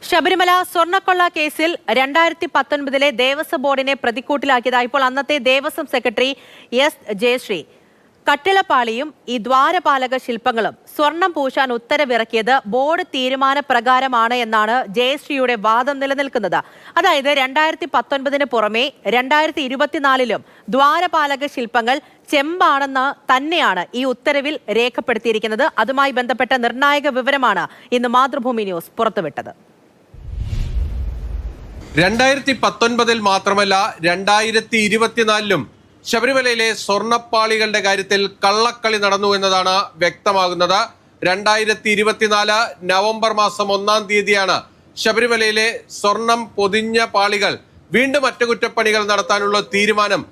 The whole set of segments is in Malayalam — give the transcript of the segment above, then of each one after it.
ശബരിമല സ്വർണ്ണക്കൊള്ള കേസിൽ 2019 ദേവസ്വം ബോർഡിനെ പ്രതിക്കൂട്ടിലാക്കിയതായി ഇപ്പോൾ അന്നത്തെ ദേവസ്വം സെക്രട്ടറി എസ് ജയശ്രീ. കട്ടിളപ്പാളിയും ഈ ദ്വാരപാലക ശില്പങ്ങളും സ്വർണം പൂശാൻ ഉത്തരവിറക്കിയത് ബോർഡ് തീരുമാനപ്രകാരമാണ് എന്നാണ് ജയശ്രീയുടെ വാദം നിലനിൽക്കുന്നത്. അതായത് 2019 പുറമെ 2024 ദ്വാരപാലക ശില്പങ്ങൾ ചെമ്പാണെന്ന് തന്നെയാണ് ഈ ഉത്തരവിൽ രേഖപ്പെടുത്തിയിരിക്കുന്നത്. അതുമായി ബന്ധപ്പെട്ട നിർണായക വിവരമാണ് ഇന്ന് മാതൃഭൂമി ന്യൂസ് പുറത്തുവിട്ടത്. 2019 മാത്രമല്ല 2024 ശബരിമലയിലെ സ്വർണ്ണപ്പാളികളുടെ കാര്യത്തിൽ കള്ളക്കളി നടന്നു എന്നതാണ് വ്യക്തമാകുന്നത്. 2024 നവംബർ മാസം 1-ാം തീയതിയാണ് ശബരിമലയിലെ സ്വർണം പൊതിഞ്ഞ പാളികൾ വീണ്ടും അറ്റകുറ്റപ്പണികൾ നടത്താനുള്ള തീരുമാനം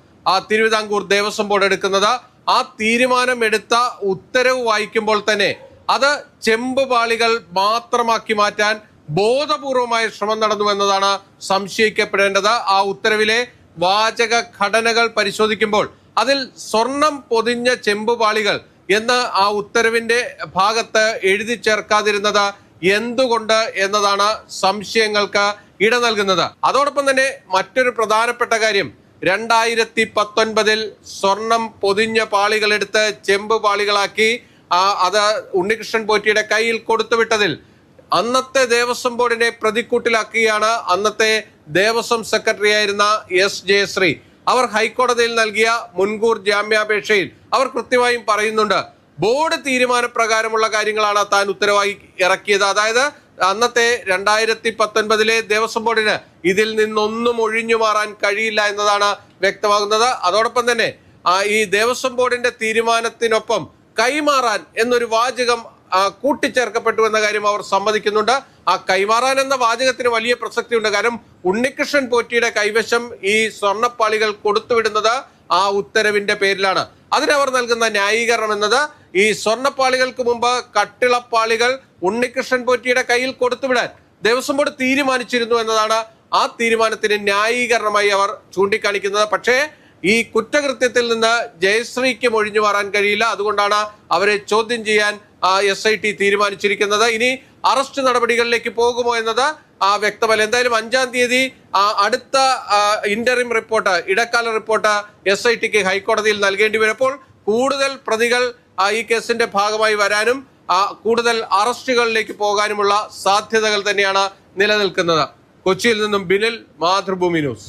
തിരുവിതാംകൂർ ദേവസ്വം ബോർഡ് എടുക്കുന്നത്. ആ തീരുമാനം എടുത്ത ഉത്തരവ് വായിക്കുമ്പോൾ തന്നെ അത് ചെമ്പ് പാളികൾ മാത്രമാക്കി മാറ്റാൻ ബോധപൂർവമായ ശ്രമം നടന്നു എന്നതാണ് സംശയിക്കപ്പെടേണ്ടത്. ആ ഉത്തരവിലെ വാചക ഘടനകൾ പരിശോധിക്കുമ്പോൾ അതിൽ സ്വർണം പൊതിഞ്ഞ ചെമ്പുപാളികൾ എന്ന് ആ ഉത്തരവിന്റെ ഭാഗത്ത് എഴുതി ചേർക്കാതിരുന്നത് എന്തുകൊണ്ട് എന്നതാണ് സംശയങ്ങൾക്ക് ഇട നൽകുന്നത്. അതോടൊപ്പം തന്നെ മറ്റൊരു പ്രധാനപ്പെട്ട കാര്യം, 2019 സ്വർണം പൊതിഞ്ഞ പാളികൾ എടുത്ത് ചെമ്പ് പാളികളാക്കി അത് ഉണ്ണികൃഷ്ണൻ പോറ്റിയുടെ കയ്യിൽ കൊടുത്തുവിട്ടതിൽ അന്നത്തെ ദേവസ്വം ബോർഡിനെ പ്രതിക്കൂട്ടിലാക്കുകയാണ് അന്നത്തെ ദേവസ്വം സെക്രട്ടറി ആയിരുന്ന എസ് ജയശ്രീ. അവർ ഹൈക്കോടതിയിൽ നൽകിയ മുൻകൂർ ജാമ്യാപേക്ഷയിൽ അവർ കൃത്യമായും പറയുന്നുണ്ട്, ബോർഡ് തീരുമാനപ്രകാരമുള്ള കാര്യങ്ങളാണ് താൻ ഉത്തരവായി ഇറക്കിയത്. അതായത് അന്നത്തെ 2019 ദേവസ്വം ബോർഡിന് ഇതിൽ നിന്നൊന്നും ഒഴിഞ്ഞു മാറാൻ കഴിയില്ല എന്നതാണ് വ്യക്തമാകുന്നത്. അതോടൊപ്പം തന്നെ ഈ ദേവസ്വം ബോർഡിന്റെ തീരുമാനത്തിനൊപ്പം കൈമാറാൻ എന്നൊരു വാചകം കൂട്ടിച്ചേർക്കപ്പെട്ടു എന്ന കാര്യം അവർ സമ്മതിക്കുന്നുണ്ട്. ആ കൈമാറാൻ എന്ന വാചകത്തിന് വലിയ പ്രസക്തിയുണ്ട്. കാരണം ഉണ്ണികൃഷ്ണൻ പോറ്റിയുടെ കൈവശം ഈ സ്വർണ്ണപ്പാളികൾ കൊടുത്തുവിടുന്നത് ആ ഉത്തരവിന്റെ പേരിലാണ്. അതിനവർ നൽകുന്ന ന്യായീകരണം എന്നത് ഈ സ്വർണ്ണപ്പാളികൾക്ക് മുമ്പ് കട്ടിളപ്പാളികൾ ഉണ്ണികൃഷ്ണൻ പോറ്റിയുടെ കയ്യിൽ കൊടുത്തുവിടാൻ ദേവസ്വം ബോർഡ് തീരുമാനിച്ചിരുന്നു എന്നതാണ് ആ തീരുമാനത്തിന് ന്യായീകരണമായി അവർ ചൂണ്ടിക്കാണിക്കുന്നത്. പക്ഷേ ഈ കുറ്റകൃത്യത്തിൽ നിന്ന് ജയശ്രീക്ക് ഒഴിഞ്ഞു മാറാൻ കഴിയില്ല. അതുകൊണ്ടാണ് അവരെ ചോദ്യം ചെയ്യാൻ SIT തീരുമാനിച്ചിരിക്കുന്നത്. ഇനി അറസ്റ്റ് നടപടികളിലേക്ക് പോകുമോ എന്നത് വ്യക്തമല്ല. എന്തായാലും 5-ാം തീയതി അടുത്ത ഇന്ററിം റിപ്പോർട്ട്, ഇടക്കാല റിപ്പോർട്ട് SITക്ക് ഹൈക്കോടതിയിൽ നൽകേണ്ടി വരുമ്പോൾ കൂടുതൽ പ്രതികൾ ഈ കേസിന്റെ ഭാഗമായി വരാനും കൂടുതൽ അറസ്റ്റുകളിലേക്ക് പോകാനുമുള്ള സാധ്യതകൾ തന്നെയാണ് നിലനിൽക്കുന്നത്. കൊച്ചിയിൽ നിന്നും ബിനിൽ, മാതൃഭൂമി ന്യൂസ്.